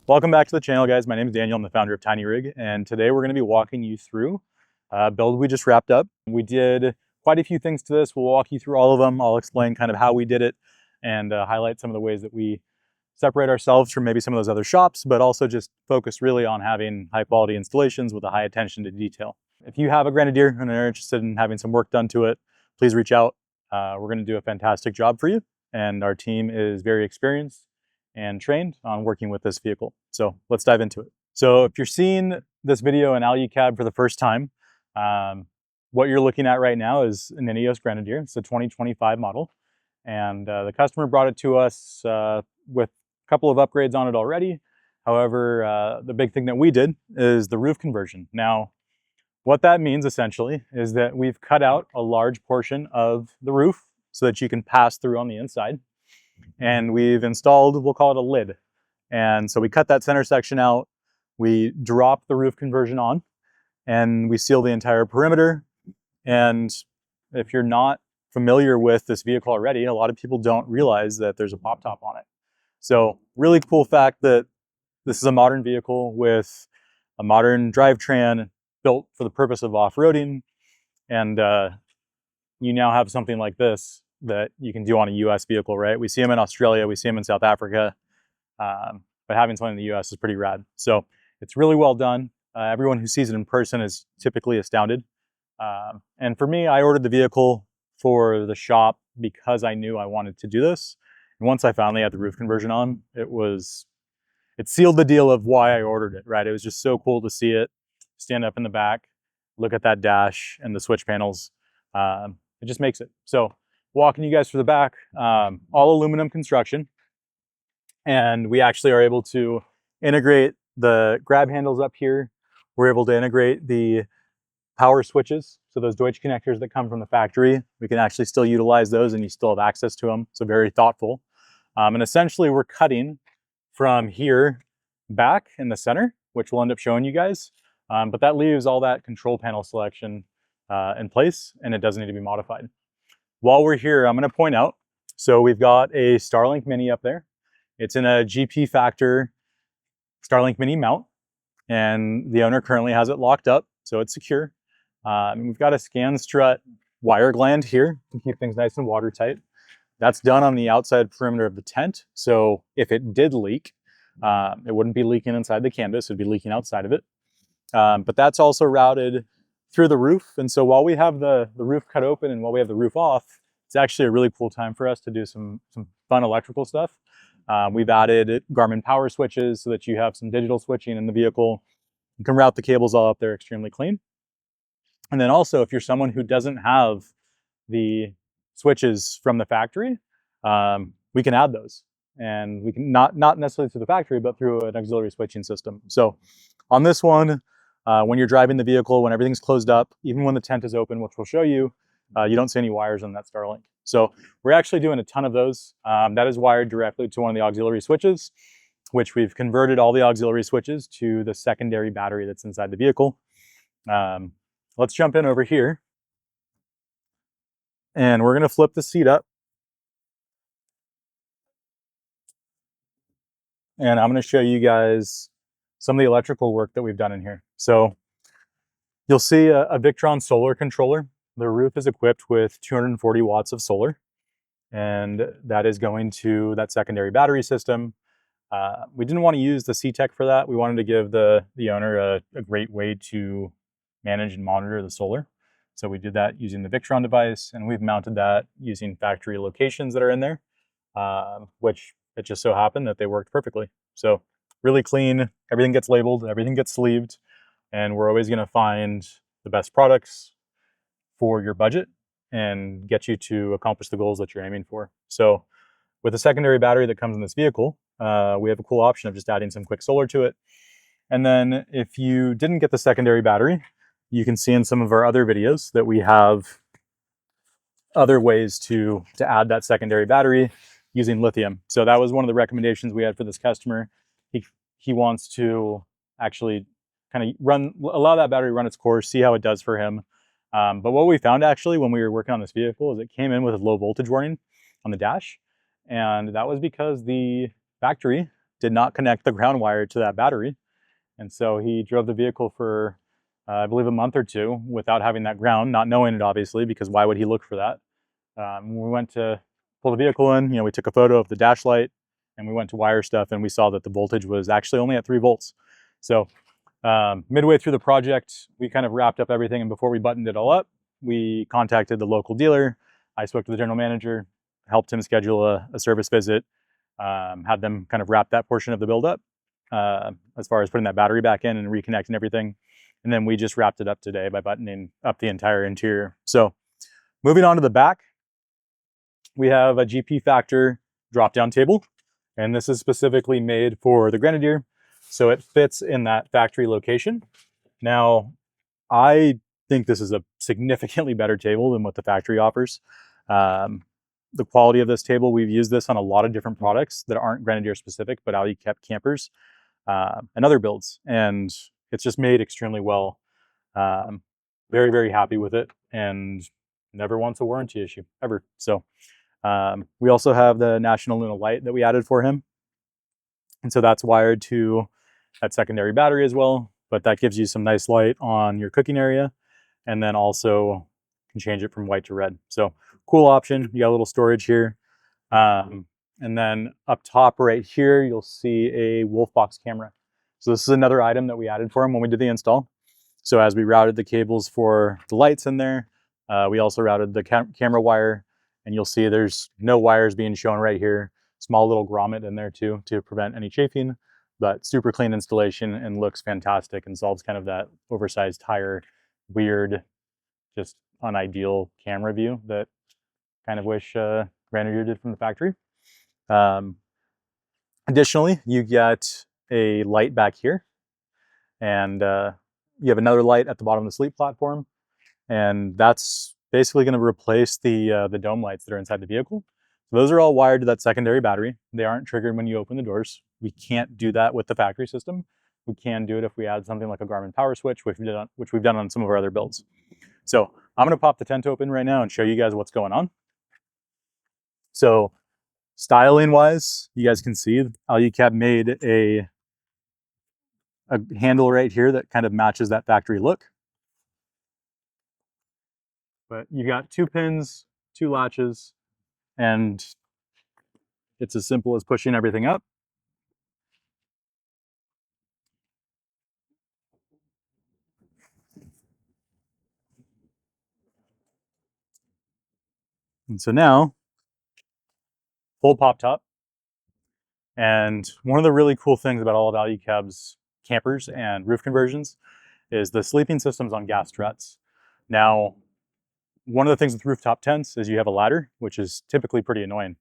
Welcome back to the channel, guys. My name is Daniel. I'm the founder of Tiny Rig, and today we're going to be walking you through a build we just wrapped up. We did quite a few things to this. We'll walk you through all of them. I'll explain kind of how we did it and highlight some of the ways that we separate ourselves from maybe some of those other shops, but also just focus really on having high quality installations with a high attention to detail. If you have a Grenadier and are interested in having some work done to it, please reach out. We're going to do a fantastic job for you, and our team is very experienced and trained on working with this vehicle. So let's dive into it. So if you're seeing this video in Alu-Cab for the first time, what you're looking at right now is an Ineos Grenadier. It's a 2025 model. And the customer brought it to us with a couple of upgrades on it already. However, the big thing that we did is the roof conversion. Now, what that means essentially is that we've cut out a large portion of the roof so that you can pass through on the inside. And we've installed, we'll call it a lid. And so we cut that center section out, we drop the roof conversion on, and we seal the entire perimeter. And if you're not familiar with this vehicle already, a lot of people don't realize that there's a pop top on it. So really cool fact that this is a modern vehicle with a modern drivetrain built for the purpose of off-roading. And you now have something like this that you can do on a US vehicle, right? We see them in Australia, we see them in South Africa, but having something in the US is pretty rad. So it's really well done. Everyone who sees it in person is typically astounded. And for me, I ordered the vehicle for the shop because I knew I wanted to do this. And once I finally had the roof conversion on, it sealed the deal of why I ordered it, right? It was just so cool to see it, stand up in the back, look at that dash and the switch panels. It just makes it. So walking you guys through the back, all aluminum construction. And we actually are able to integrate the grab handles up here. We're able to integrate the power switches. So those Deutsch connectors that come from the factory, we can actually still utilize those and you still have access to them. So very thoughtful. And essentially we're cutting from here back in the center, which we'll end up showing you guys. But that leaves all that control panel selection in place, and it doesn't need to be modified. While we're here, I'm going to point out, so we've got a Starlink Mini up there. It's in a GP Factor Starlink Mini mount, and the owner currently has it locked up, so it's secure. We've got a scan strut wire gland here to keep things nice and watertight. That's done on the outside perimeter of the tent, so if it did leak, it wouldn't be leaking inside the canvas, it'd be leaking outside of it. But that's also routed through the roof. And so while we have the roof cut open and while we have the roof off, it's actually a really cool time for us to do some fun electrical stuff. We've added Garmin power switches so that you have some digital switching in the vehicle. You can route the cables all up there extremely clean. And then also, if you're someone who doesn't have the switches from the factory, we can add those. And we can not necessarily through the factory, but through an auxiliary switching system. So on this one, when you're driving the vehicle, when everything's closed up, even when the tent is open, which we'll show you, you don't see any wires on that Starlink. So we're actually doing a ton of those. That is wired directly to one of the auxiliary switches, which we've converted all the auxiliary switches to the secondary battery that's inside the vehicle. Let's jump in over here. And we're going to flip the seat up. And I'm going to show you guys some of the electrical work that we've done in here. So you'll see a Victron solar controller. The roof is equipped with 240 watts of solar, and that is going to that secondary battery system. We didn't want to use the C-Tech for that. We wanted to give the owner a great way to manage and monitor the solar. So we did that using the Victron device, and we've mounted that using factory locations that are in there, which it just so happened that they worked perfectly. So really clean, everything gets labeled, everything gets sleeved, and we're always going to find the best products for your budget and get you to accomplish the goals that you're aiming for. So with a secondary battery that comes in this vehicle, we have a cool option of just adding some quick solar to it. And then if you didn't get the secondary battery, you can see in some of our other videos that we have other ways to add that secondary battery using lithium. So that was one of the recommendations we had for this customer. He wants to actually kind of allow that battery run its course, see how it does for him. But what we found actually when we were working on this vehicle is it came in with a low voltage warning on the dash. And that was because the factory did not connect the ground wire to that battery. And so he drove the vehicle for, I believe, a month or two without having that ground, not knowing it, obviously, because why would he look for that? When we went to pull the vehicle in, we took a photo of the dash light and we went to wire stuff and we saw that the voltage was actually only at 3 volts. So midway through the project, we kind of wrapped up everything, and before we buttoned it all up, we contacted the local dealer. I spoke to the general manager, helped him schedule a service visit, had them kind of wrap that portion of the build up as far as putting that battery back in and reconnecting everything. And then we just wrapped it up today by buttoning up the entire interior. So moving on to the back, we have a GP Factor drop-down table, and this is specifically made for the Grenadier, so it fits in that factory location. Now, I think this is a significantly better table than what the factory offers. The quality of this table, we've used this on a lot of different products that aren't Grenadier specific, but Alu-Cab campers and other builds, and it's just made extremely well. Very, very happy with it, and never once a warranty issue, ever. So we also have the National Luna light that we added for him. And so that's wired to that secondary battery as well, but that gives you some nice light on your cooking area, and then also can change it from white to red. So cool option. You got a little storage here. And then up top right here, you'll see a Wolfbox camera. So this is another item that we added for him when we did the install. So as we routed the cables for the lights in there, we also routed the camera wire, and you'll see there's no wires being shown right here. Small little grommet in there too to prevent any chafing, but super clean installation and looks fantastic and solves kind of that oversized tire, weird, just unideal camera view that kind of wish Grenadier did from the factory. Additionally, you get a light back here, and you have another light at the bottom of the sleep platform, and that's basically going to replace the dome lights that are inside the vehicle. So those are all wired to that secondary battery. They aren't triggered when you open the doors. We can't do that with the factory system. We can do it if we add something like a Garmin power switch, which we've done on some of our other builds. So I'm going to pop the tent open right now and show you guys what's going on. So styling wise, you guys can see Alu-Cab made a handle right here that kind of matches that factory look. But you got 2 pins, 2 latches, and it's as simple as pushing everything up. And so now, full pop top. And one of the really cool things about all of Alu-Cab's campers and roof conversions is the sleeping system's on gas struts. Now, one of the things with rooftop tents is you have a ladder, which is typically pretty annoying.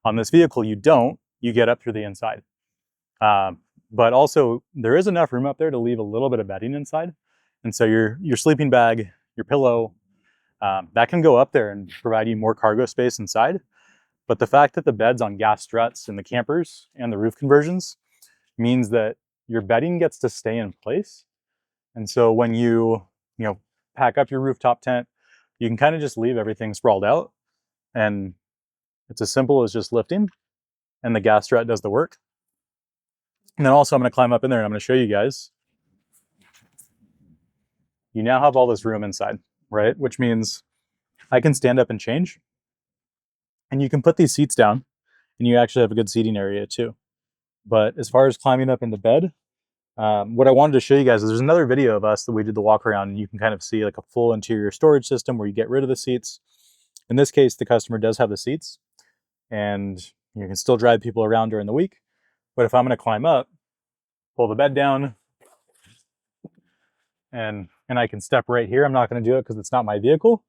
On this vehicle, you don't. You get up through the inside. But also, there is enough room up there to leave a little bit of bedding inside. And so your sleeping bag, your pillow, that can go up there and provide you more cargo space inside. But the fact that the bed's on gas struts in the campers and the roof conversions means that your bedding gets to stay in place. And so when you pack up your rooftop tent, you can kind of just leave everything sprawled out, and it's as simple as just lifting, and the gas strut does the work. And then also I'm going to climb up in there and I'm going to show you guys. You now have all this room inside, right? Which means I can stand up and change. And you can put these seats down and you actually have a good seating area too. But as far as climbing up into bed, what I wanted to show you guys is there's another video of us that we did the walk around, and you can kind of see like a full interior storage system where you get rid of the seats. In this case, the customer does have the seats, and you can still drive people around during the week. But if I'm going to climb up, pull the bed down, and I can step right here. I'm not going to do it because it's not my vehicle,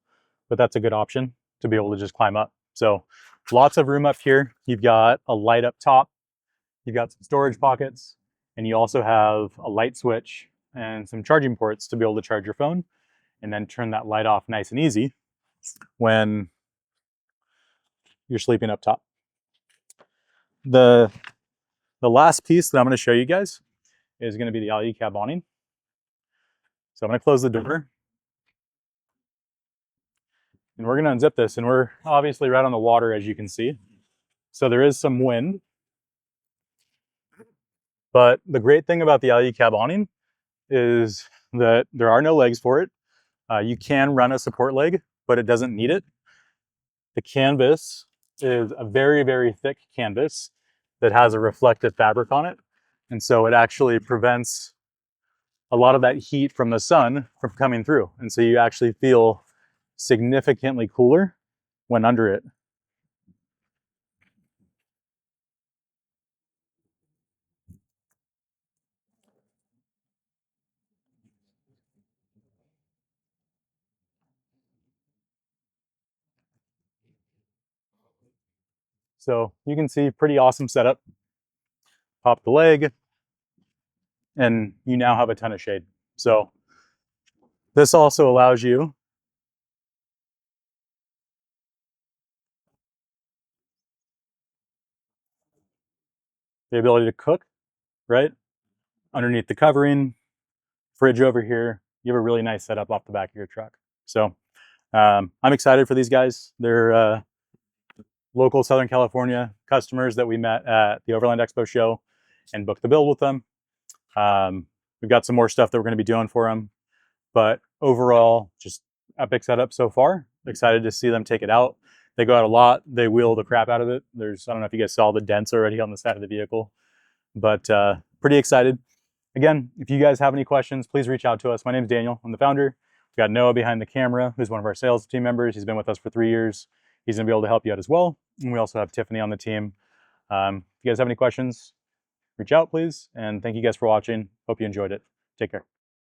but that's a good option to be able to just climb up. So lots of room up here. You've got a light up top. You've got some storage pockets, and you also have a light switch and some charging ports to be able to charge your phone and then turn that light off nice and easy when you're sleeping up top. The last piece that I'm going to show you guys is going to be the Alu-Cab awning. So I'm going to close the door, and we're going to unzip this, and we're obviously right on the water, as you can see. So there is some wind. But the great thing about the Alu-Cab awning is that there are no legs for it. You can run a support leg, but it doesn't need it. The canvas is a very, very thick canvas that has a reflective fabric on it. And so it actually prevents a lot of that heat from the sun from coming through. And so you actually feel significantly cooler when under it. So you can see pretty awesome setup. Pop the leg and you now have a ton of shade. So this also allows you the ability to cook, right? Underneath the covering, fridge over here, you have a really nice setup off the back of your truck. So I'm excited for these guys. They're local Southern California customers that we met at the Overland Expo show and booked the build with them. We've got some more stuff that we're going to be doing for them, but overall, just epic setup so far. Excited to see them take it out. They go out a lot. They wheel the crap out of it. I don't know if you guys saw the dents already on the side of the vehicle, but pretty excited. Again, if you guys have any questions, please reach out to us. My name is Daniel. I'm the founder. We've got Noah behind the camera, who's one of our sales team members. He's been with us for 3 years. He's going to be able to help you out as well. And we also have Tiffany on the team. If you guys have any questions, reach out, please. And thank you guys for watching. Hope you enjoyed it. Take care.